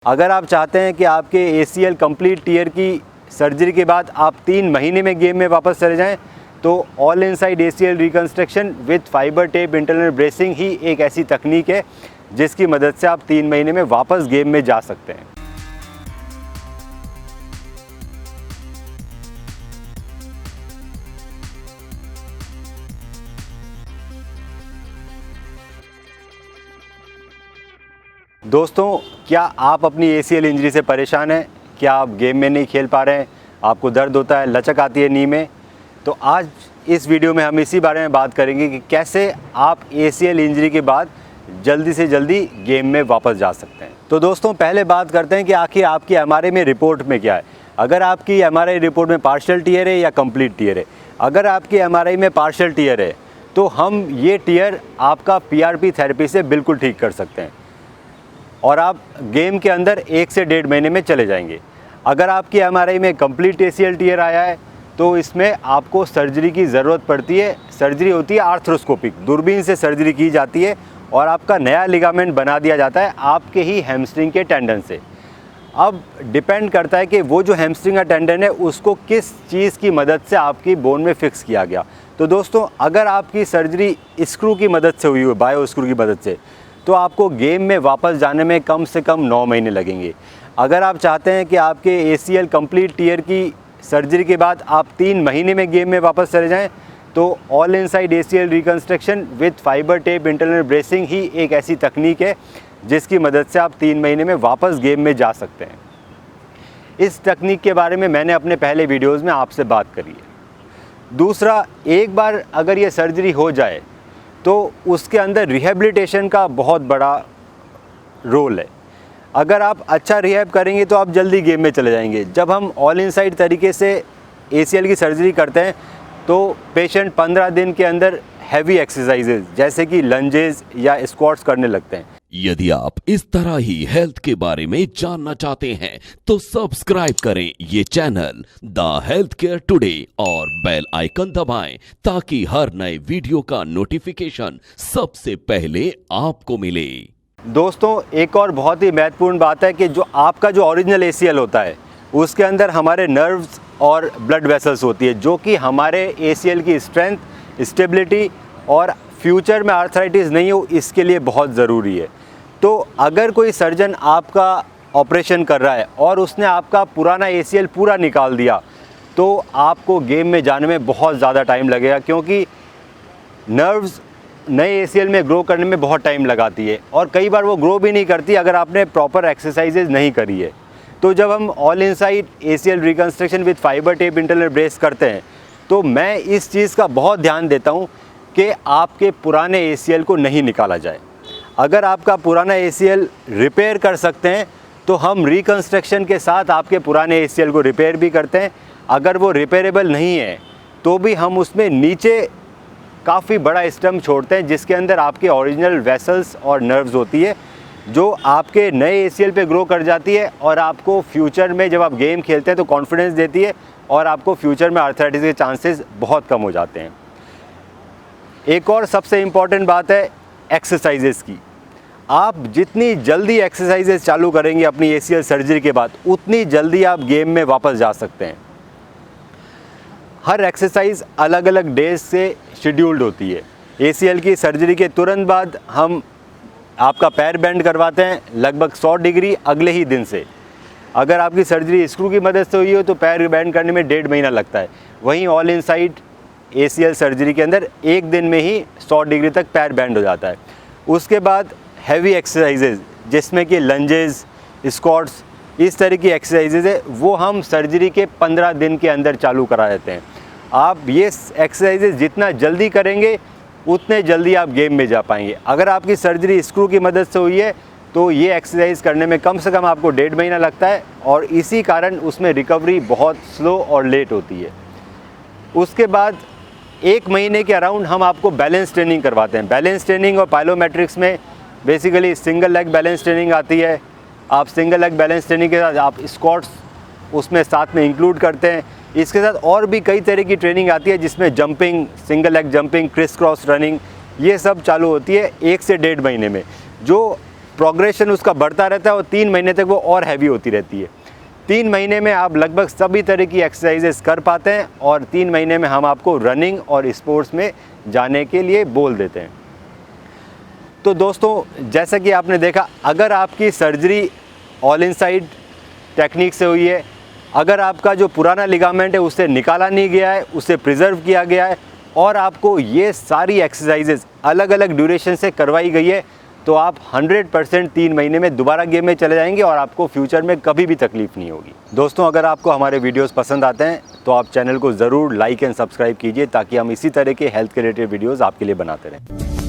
अगर आप चाहते हैं कि आपके ACL कंप्लीट टीयर की सर्जरी के बाद आप 3 महीने में गेम में वापस चले जाएं, तो all inside ACL reconstruction with fibre tape internal bracing ही एक ऐसी तकनीक है जिसकी मदद से आप 3 महीने में वापस गेम में जा सकते हैं। दोस्तों, क्या आप अपनी ACL इंजरी से परेशान हैं? क्या आप गेम में नहीं खेल पा रहे हैं? आपको दर्द होता है, लचक आती है नी में? तो आज इस वीडियो में हम इसी बारे में बात करेंगे कि कैसे आप ACL इंजरी के बाद जल्दी से जल्दी गेम में वापस जा सकते हैं। तो दोस्तों, पहले बात करते हैं कि आखिर आपकी MRI में रिपोर्ट में क्या है। अगर आपकी MRI रिपोर्ट में पार्शियल टीयर है या कंप्लीट टीयर है। अगर आपकी MRI में पार्शियल टीयर है तो हम ये टीयर आपका PRP थेरेपी से बिल्कुल ठीक कर सकते हैं और आप गेम के अंदर 1 से 1.5 महीने में चले जाएंगे। अगर आपकी MRI में कंप्लीट ACL टीयर आया है तो इसमें आपको सर्जरी की ज़रूरत पड़ती है। सर्जरी होती है आर्थ्रोस्कोपिक, दूरबीन से सर्जरी की जाती है और आपका नया लिगामेंट बना दिया जाता है आपके ही हैमस्ट्रिंग के टेंडन से। अब डिपेंड करता है कि वो जो हैमस्ट्रिंग का टेंडन है उसको किस चीज़ की मदद से आपकी बोन में फिक्स किया गया। तो दोस्तों, अगर आपकी सर्जरी स्क्रू की मदद से हुई हो, बायो स्क्रू की मदद से, तो आपको गेम में वापस जाने में कम से कम 9 महीने लगेंगे। अगर आप चाहते हैं कि आपके ACL कंप्लीट टीयर की सर्जरी के बाद आप 3 महीने में गेम में वापस चले जाएं, तो all inside ACL reconstruction with fibre tape internal bracing ही एक ऐसी तकनीक है जिसकी मदद से आप 3 महीने में वापस गेम में जा सकते हैं। इस तकनीक के बारे में मैंने अपने पहले वीडियोज़ में आपसे बात करी है। दूसरा, एक बार अगर ये सर्जरी हो जाए तो उसके अंदर रिहेबिलिटेशन का बहुत बड़ा रोल है। अगर आप अच्छा रिहैब करेंगे तो आप जल्दी गेम में चले जाएंगे। जब हम ऑल इनसाइड तरीके से ACL की सर्जरी करते हैं तो पेशेंट 15 दिन के अंदर हैवी एक्सरसाइजेज जैसे कि लंजेस या स्क्वाट्स करने लगते हैं। यदि आप इस तरह ही हेल्थ के बारे में जानना चाहते हैं तो सब्सक्राइब करें ये channel the health care today और बेल आइकन दबाएं ताकि हर नए वीडियो का नोटिफिकेशन सबसे पहले आपको मिले। दोस्तों, एक और बहुत ही महत्वपूर्ण बात है कि जो आपका जो ओरिजिनल ACL होता है उसके अंदर हमारे नर्व्स और ब्लड वेसल्स होती है जो कि हमारे ACL की स्ट्रेंथ, स्टेबिलिटी और फ्यूचर में आर्थराइटिस नहीं हो इसके लिए बहुत ज़रूरी है। तो अगर कोई सर्जन आपका ऑपरेशन कर रहा है और उसने आपका पुराना ACL पूरा निकाल दिया तो आपको गेम में जाने में बहुत ज़्यादा टाइम लगेगा, क्योंकि नर्व्स नए ACL में ग्रो करने में बहुत टाइम लगाती है और कई बार वो ग्रो भी नहीं करती अगर आपने प्रॉपर एक्सरसाइजेज नहीं करी है। तो जब हम all inside ACL reconstruction with fibre tape internal brace करते हैं तो मैं इस चीज़ का बहुत ध्यान देता हूँ कि आपके पुराने ACL को नहीं निकाला जाए। अगर आपका पुराना ACL रिपेयर कर सकते हैं तो हम रिकंस्ट्रक्शन के साथ आपके पुराने ACL को रिपेयर भी करते हैं। अगर वो रिपेयरेबल नहीं है तो भी हम उसमें नीचे काफ़ी बड़ा स्टम्प छोड़ते हैं जिसके अंदर आपके ओरिजिनल वेसल्स और नर्व्स होती है जो आपके नए ACL पे ग्रो कर जाती है और आपको फ्यूचर में जब आप गेम खेलते हैं तो कॉन्फिडेंस देती है और आपको फ्यूचर में आर्थराइटिस के चांसेस बहुत कम हो जाते हैं। एक और सबसे इम्पॉर्टेंट बात है एक्सरसाइजेस की। आप जितनी जल्दी एक्सरसाइजेस चालू करेंगे अपनी ACL सर्जरी के बाद उतनी जल्दी आप गेम में वापस जा सकते हैं। हर एक्सरसाइज अलग अलग डेज से शेड्यूल्ड होती है। ACL की सर्जरी के तुरंत बाद हम आपका पैर बेंड करवाते हैं लगभग 100 डिग्री अगले ही दिन से। अगर आपकी सर्जरी स्क्रू की मदद से हुई हो तो पैर बेंड करने में 1.5 महीना लगता है। वहीं ऑल इनसाइड ACL सर्जरी के अंदर 1 दिन में ही 100 डिग्री तक पैर बेंड हो जाता है। उसके बाद हैवी एक्सरसाइजेज जिसमें कि लंजेस, स्क्वाट्स, इस तरह की एक्सरसाइजेज है वो हम सर्जरी के 15 दिन के अंदर चालू करा देते हैं। आप ये एक्सरसाइजेज जितना जल्दी करेंगे उतने जल्दी आप गेम में जा पाएंगे। अगर आपकी सर्जरी स्क्रू की मदद से हुई है तो ये एक्सरसाइज करने में कम से कम आपको 1.5 महीना लगता है और इसी कारण उसमें रिकवरी बहुत स्लो और लेट होती है। उसके बाद 1 महीने के अराउंड हम आपको बैलेंस ट्रेनिंग करवाते हैं। बैलेंस ट्रेनिंग और पायलोमेट्रिक्स में basically single leg balance training आती है। आप सिंगल लेग बैलेंस ट्रेनिंग के साथ आप स्क्वाट्स उसमें साथ में इंक्लूड करते हैं। इसके साथ और भी कई तरह की ट्रेनिंग आती है जिसमें jumping, single leg jumping, criss cross running, ये सब चालू होती है 1 से 1.5 महीने में। जो प्रोग्रेशन उसका बढ़ता रहता है और 3 महीने तक वो और हैवी होती रहती है। 3 महीने में आप लगभग सभी तरह की एक्सरसाइजेस कर पाते हैं और 3 महीने में हम आपको रनिंग और स्पोर्ट्स में जाने के लिए बोल देते हैं। तो दोस्तों, जैसा कि आपने देखा, अगर आपकी सर्जरी ऑल इनसाइड टेक्निक से हुई है, अगर आपका जो पुराना लिगामेंट है उससे निकाला नहीं गया है, उसे प्रिजर्व किया गया है और आपको ये सारी एक्सरसाइजेज अलग अलग ड्यूरेशन से करवाई गई है, तो आप 100% 3 महीने में दोबारा गेम में चले जाएंगे और आपको फ्यूचर में कभी भी तकलीफ नहीं होगी। दोस्तों, अगर आपको हमारे वीडियोस पसंद आते हैं तो आप चैनल को ज़रूर लाइक एंड सब्सक्राइब कीजिए ताकि हम इसी तरह के हेल्थ के रिलेटेड वीडियोस आपके लिए बनाते रहें।